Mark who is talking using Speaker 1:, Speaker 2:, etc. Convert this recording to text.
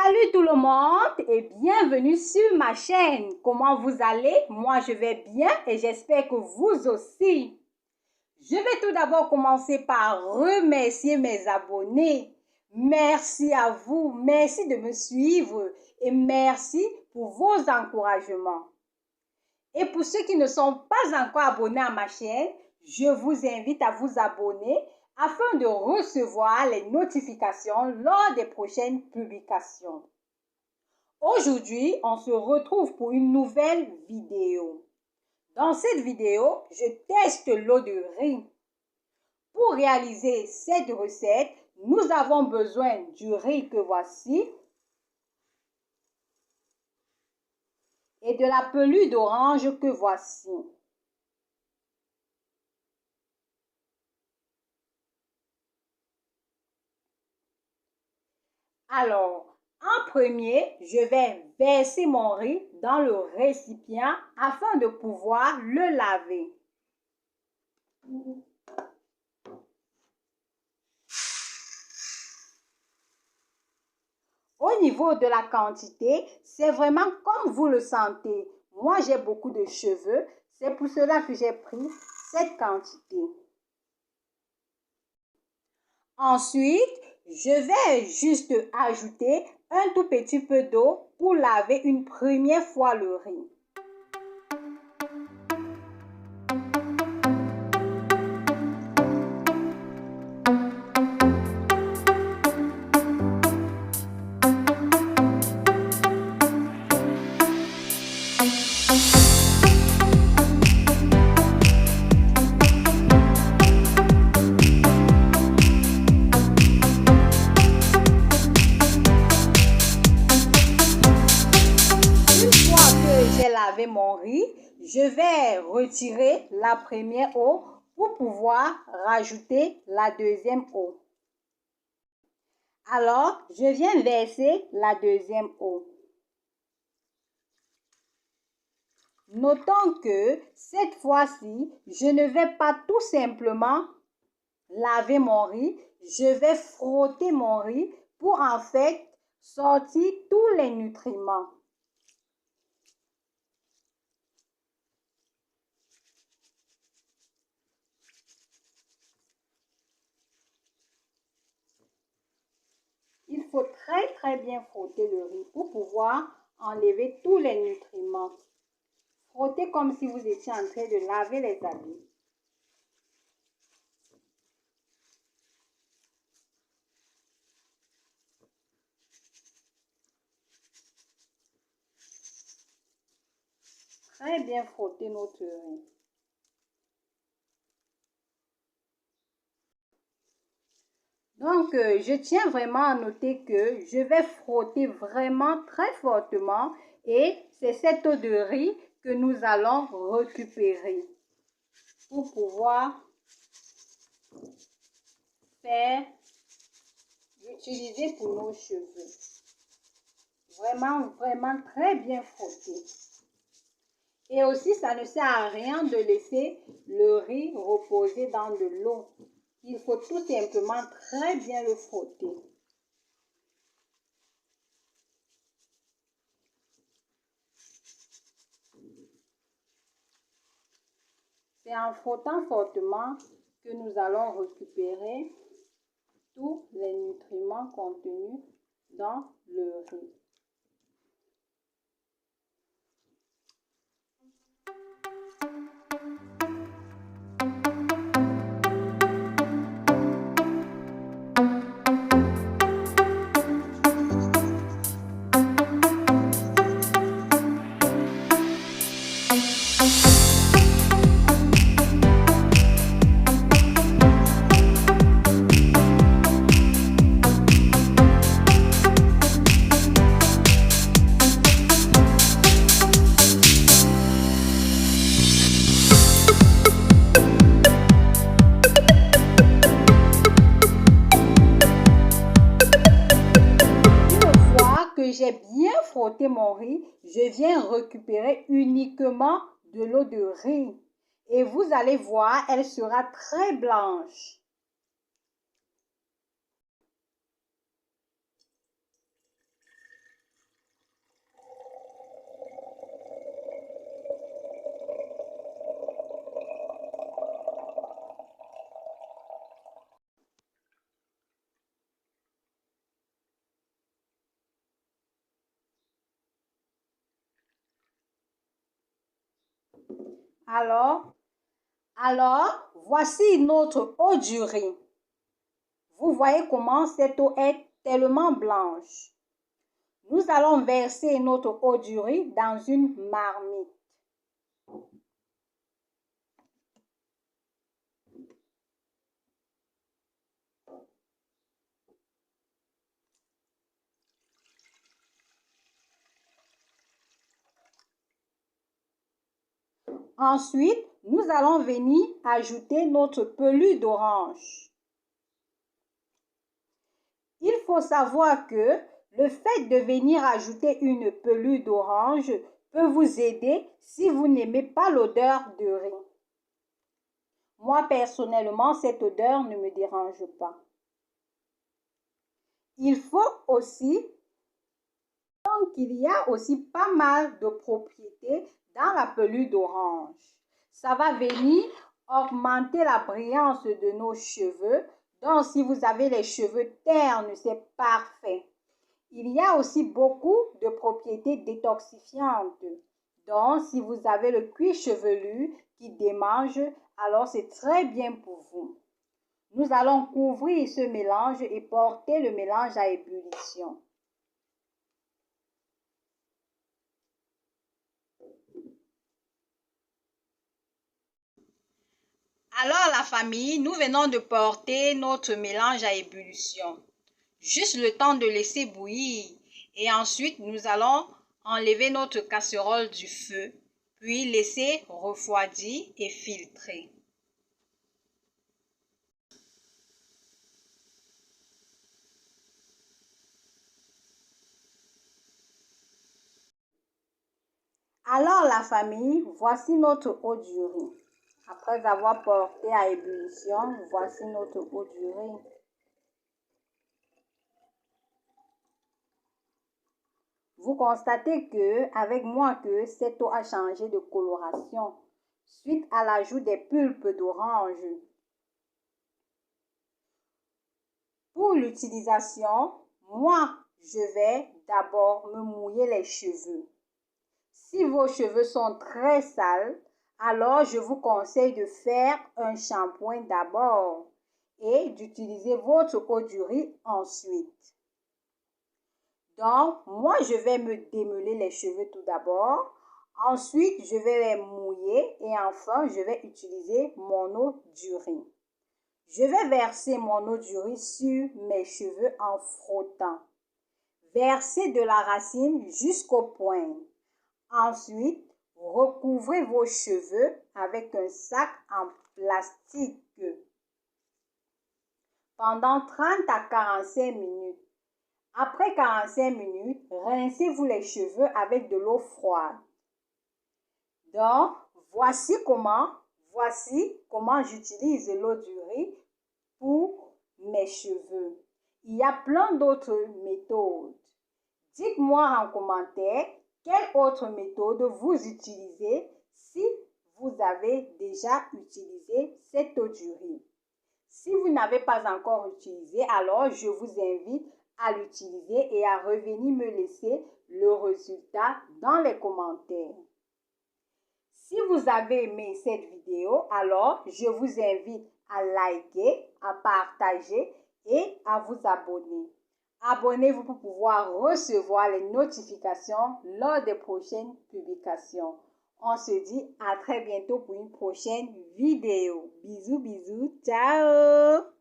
Speaker 1: Salut tout le monde et bienvenue sur ma chaîne. Comment vous allez? Moi, je vais bien et j'espère que vous aussi. Je vais tout d'abord commencer par remercier mes abonnés. Merci à vous, merci de me suivre et merci pour vos encouragements. Et pour ceux qui ne sont pas encore abonnés à ma chaîne, je vous invite à vous abonner afin de recevoir les notifications lors des prochaines publications. Aujourd'hui, on se retrouve pour une nouvelle vidéo. Dans cette vidéo, je teste l'eau de riz. Pour réaliser cette recette, nous avons besoin du riz que voici et de la pelure d'orange que voici. Alors, en premier, je vais verser mon riz dans le récipient afin de pouvoir le laver. Au niveau de la quantité, c'est vraiment comme vous le sentez. Moi, j'ai beaucoup de cheveux, c'est pour cela que j'ai pris cette quantité. Ensuite, je vais juste ajouter un tout petit peu d'eau pour laver une première fois le riz. J'ai lavé mon riz, je vais retirer la première eau pour pouvoir rajouter la deuxième eau. Alors, je viens verser la deuxième eau. Notons que cette fois-ci, je ne vais pas tout simplement laver mon riz, je vais frotter mon riz pour en fait sortir tous les nutriments. Il faut très bien frotter le riz pour pouvoir enlever tous les nutriments. Frottez comme si vous étiez en train de laver les habits. Très bien frotter notre riz. Donc, je tiens vraiment à noter que je vais frotter vraiment très fortement et c'est cette eau de riz que nous allons récupérer pour pouvoir utiliser pour nos cheveux. Vraiment très bien frotter. Et aussi, ça ne sert à rien de laisser le riz reposer dans de l'eau. Il faut tout simplement très bien le frotter. C'est en frottant fortement que nous allons récupérer tous les nutriments contenus dans le riz. J'ai bien frotté mon riz, je viens récupérer uniquement de l'eau de riz. Et vous allez voir, elle sera très blanche. Alors, voici notre eau du riz. Vous voyez comment cette eau est tellement blanche. Nous allons verser notre eau du riz dans une marmite. Ensuite, nous allons venir ajouter notre pelure d'orange. Il faut savoir que le fait de venir ajouter une pelure d'orange peut vous aider si vous n'aimez pas l'odeur de riz. Moi, personnellement, cette odeur ne me dérange pas. Il faut aussi, donc il y a aussi pas mal de propriétés dans la pelure d'orange. Ça va venir augmenter la brillance de nos cheveux. Donc, si vous avez les cheveux ternes, c'est parfait. Il y a aussi beaucoup de propriétés détoxifiantes. Donc, si vous avez le cuir chevelu qui démange, alors c'est très bien pour vous. Nous allons couvrir ce mélange et porter le mélange à ébullition. Alors la famille, nous venons de porter notre mélange à ébullition. Juste le temps de laisser bouillir. Et ensuite, nous allons enlever notre casserole du feu, puis laisser refroidir et filtrer. Alors la famille, voici notre eau du riz. Après avoir porté à ébullition, voici notre eau du riz. Vous constatez avec moi que cette eau a changé de coloration suite à l'ajout des pulpes d'orange. Pour l'utilisation, moi, je vais d'abord me mouiller les cheveux. Si vos cheveux sont très sales, alors je vous conseille de faire un shampoing d'abord et d'utiliser votre eau du riz ensuite. Donc, moi, je vais me démêler les cheveux tout d'abord. Ensuite, je vais les mouiller et enfin, je vais utiliser mon eau du riz. Je vais verser mon eau du riz sur mes cheveux en frottant. Versez de la racine jusqu'au point. Ensuite, recouvrez vos cheveux avec un sac en plastique pendant 30 à 45 minutes. Après 45 minutes, rincez-vous les cheveux avec de l'eau froide. Donc, voici comment j'utilise l'eau du riz pour mes cheveux. Il y a plein d'autres méthodes. Dites-moi en commentaire quelle autre méthode vous utilisez si vous avez déjà utilisé cette eau du riz. Si vous n'avez pas encore utilisé, alors je vous invite à l'utiliser et à revenir me laisser le résultat dans les commentaires. Si vous avez aimé cette vidéo, alors je vous invite à liker, à partager et à vous abonner. Abonnez-vous pour pouvoir recevoir les notifications lors des prochaines publications. On se dit à très bientôt pour une prochaine vidéo. Bisous, bisous, ciao!